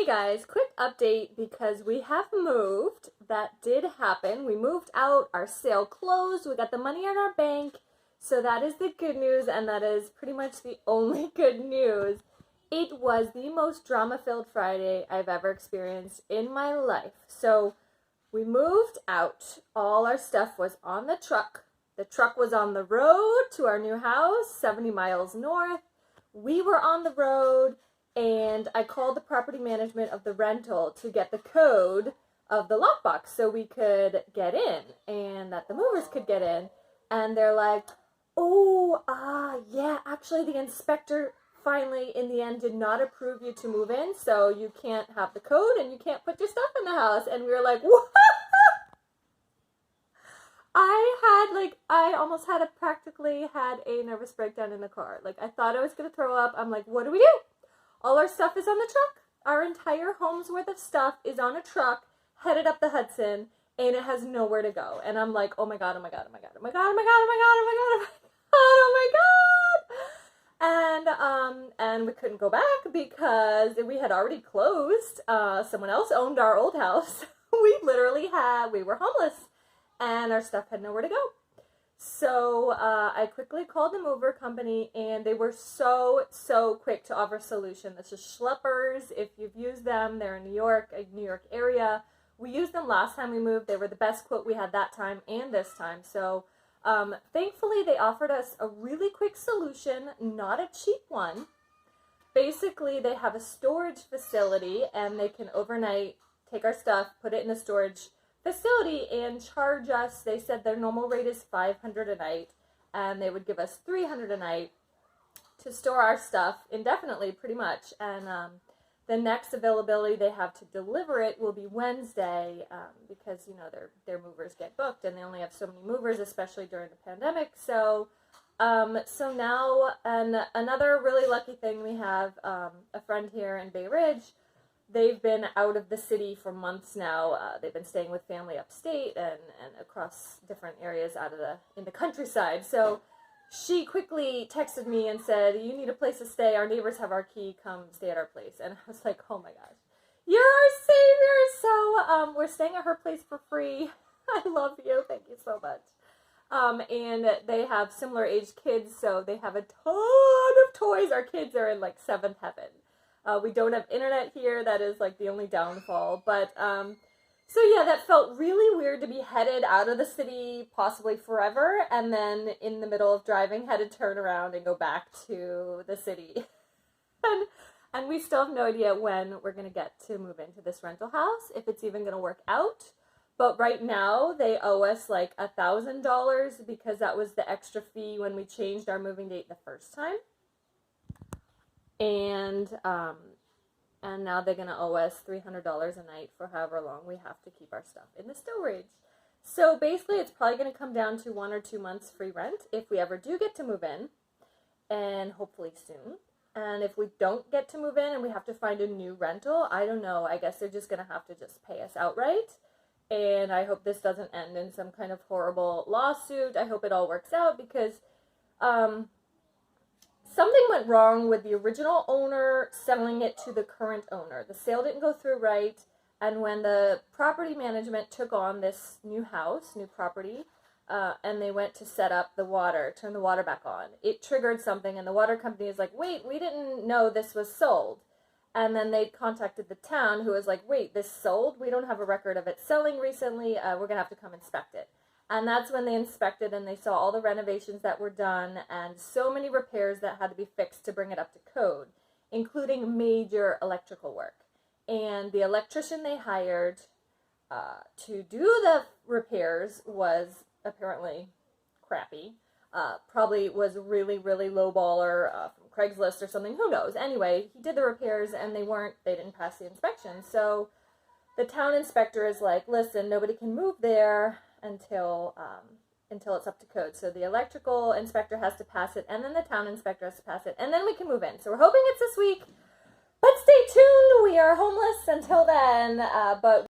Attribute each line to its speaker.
Speaker 1: Hey guys, quick update because we have moved. That did happen. We moved out, our sale closed, we got the money in our bank. So that is the good news, and that is pretty much the only good news. It was the most drama-filled Friday I've ever experienced in my life. So we moved out. All our stuff was on the truck. The truck was on the road to our new house, 70 miles north. We were on the road, and I called the property management of the rental to get the code of the lockbox so we could get in and that the movers could get in. And they're like, yeah, actually the inspector finally in the end did not approve you to move in, so you can't have the code and you can't put your stuff in the house. And we were like, what? I almost practically had a nervous breakdown in the car. Like, I thought I was going to throw up. I'm like, what do we do? All our stuff is on the truck. Our entire home's worth of stuff is on a truck, headed up the Hudson, and it has nowhere to go. And I'm like, oh my God, oh my God, oh my God, oh my God, oh my God, oh my God, oh my God, oh my God, oh my God. And we couldn't go back because we had already closed. Someone else owned our old house. We were homeless, and our stuff had nowhere to go. So I quickly called the mover company, and they were so quick to offer a solution. This is Schleppers. If you've used them, they're in New York area. We used them last time we moved. They were the best quote we had that time and this time. So thankfully, they offered us a really quick solution, not a cheap one. Basically, they have a storage facility, and they can overnight take our stuff, put it in a storage facility, and charge us. They said their normal rate is $500 a night, and they would give us $300 a night to store our stuff indefinitely, pretty much. And the next availability they have to deliver it will be Wednesday, because their movers get booked, and they only have so many movers, especially during the pandemic. So now, and another really lucky thing, we have a friend here in Bay Ridge. They've been out of the city for months now. They've been staying with family upstate and across different areas in the countryside. So she quickly texted me and said, you need a place to stay. Our neighbors have our key. Come stay at our place. And I was like, oh my gosh, you're our savior. So we're staying at her place for free. I love you. Thank you so much. And they have similar aged kids, so they have a ton of toys. Our kids are in like seventh heaven. We don't have internet here. That is like the only downfall. But, so yeah, that felt really weird to be headed out of the city, possibly forever, and then in the middle of driving, had to turn around and go back to the city. And we still have no idea when we're going to get to move into this rental house, if it's even going to work out. But right now, they owe us like $1,000 because that was the extra fee when we changed our moving date the first time. And now they're going to owe us $300 a night for however long we have to keep our stuff in the storage. So basically, it's probably going to come down to 1 or 2 months free rent if we ever do get to move in, and hopefully soon. And if we don't get to move in and we have to find a new rental, I don't know. I guess they're just going to have to just pay us outright. And I hope this doesn't end in some kind of horrible lawsuit. I hope it all works out because something went wrong with the original owner selling it to the current owner. The sale didn't go through right, and when the property management took on this new house, new property, and they went to set up the water, turn the water back on, it triggered something, and the water company is like, wait, we didn't know this was sold. And then they contacted the town, who was like, wait, this sold? We don't have a record of it selling recently. We're going to have to come inspect it. And that's when they inspected, and they saw all the renovations that were done and so many repairs that had to be fixed to bring it up to code, including major electrical work. And the electrician they hired to do the repairs was apparently crappy. Probably was really, really low baller from Craigslist or something. Who knows? Anyway, he did the repairs, and they didn't pass the inspection. So the town inspector is like, listen, nobody can move there until it's up to code. So the electrical inspector has to pass it, and then the town inspector has to pass it, and then we can move in. So we're hoping it's this week, but stay tuned. We are homeless until then, but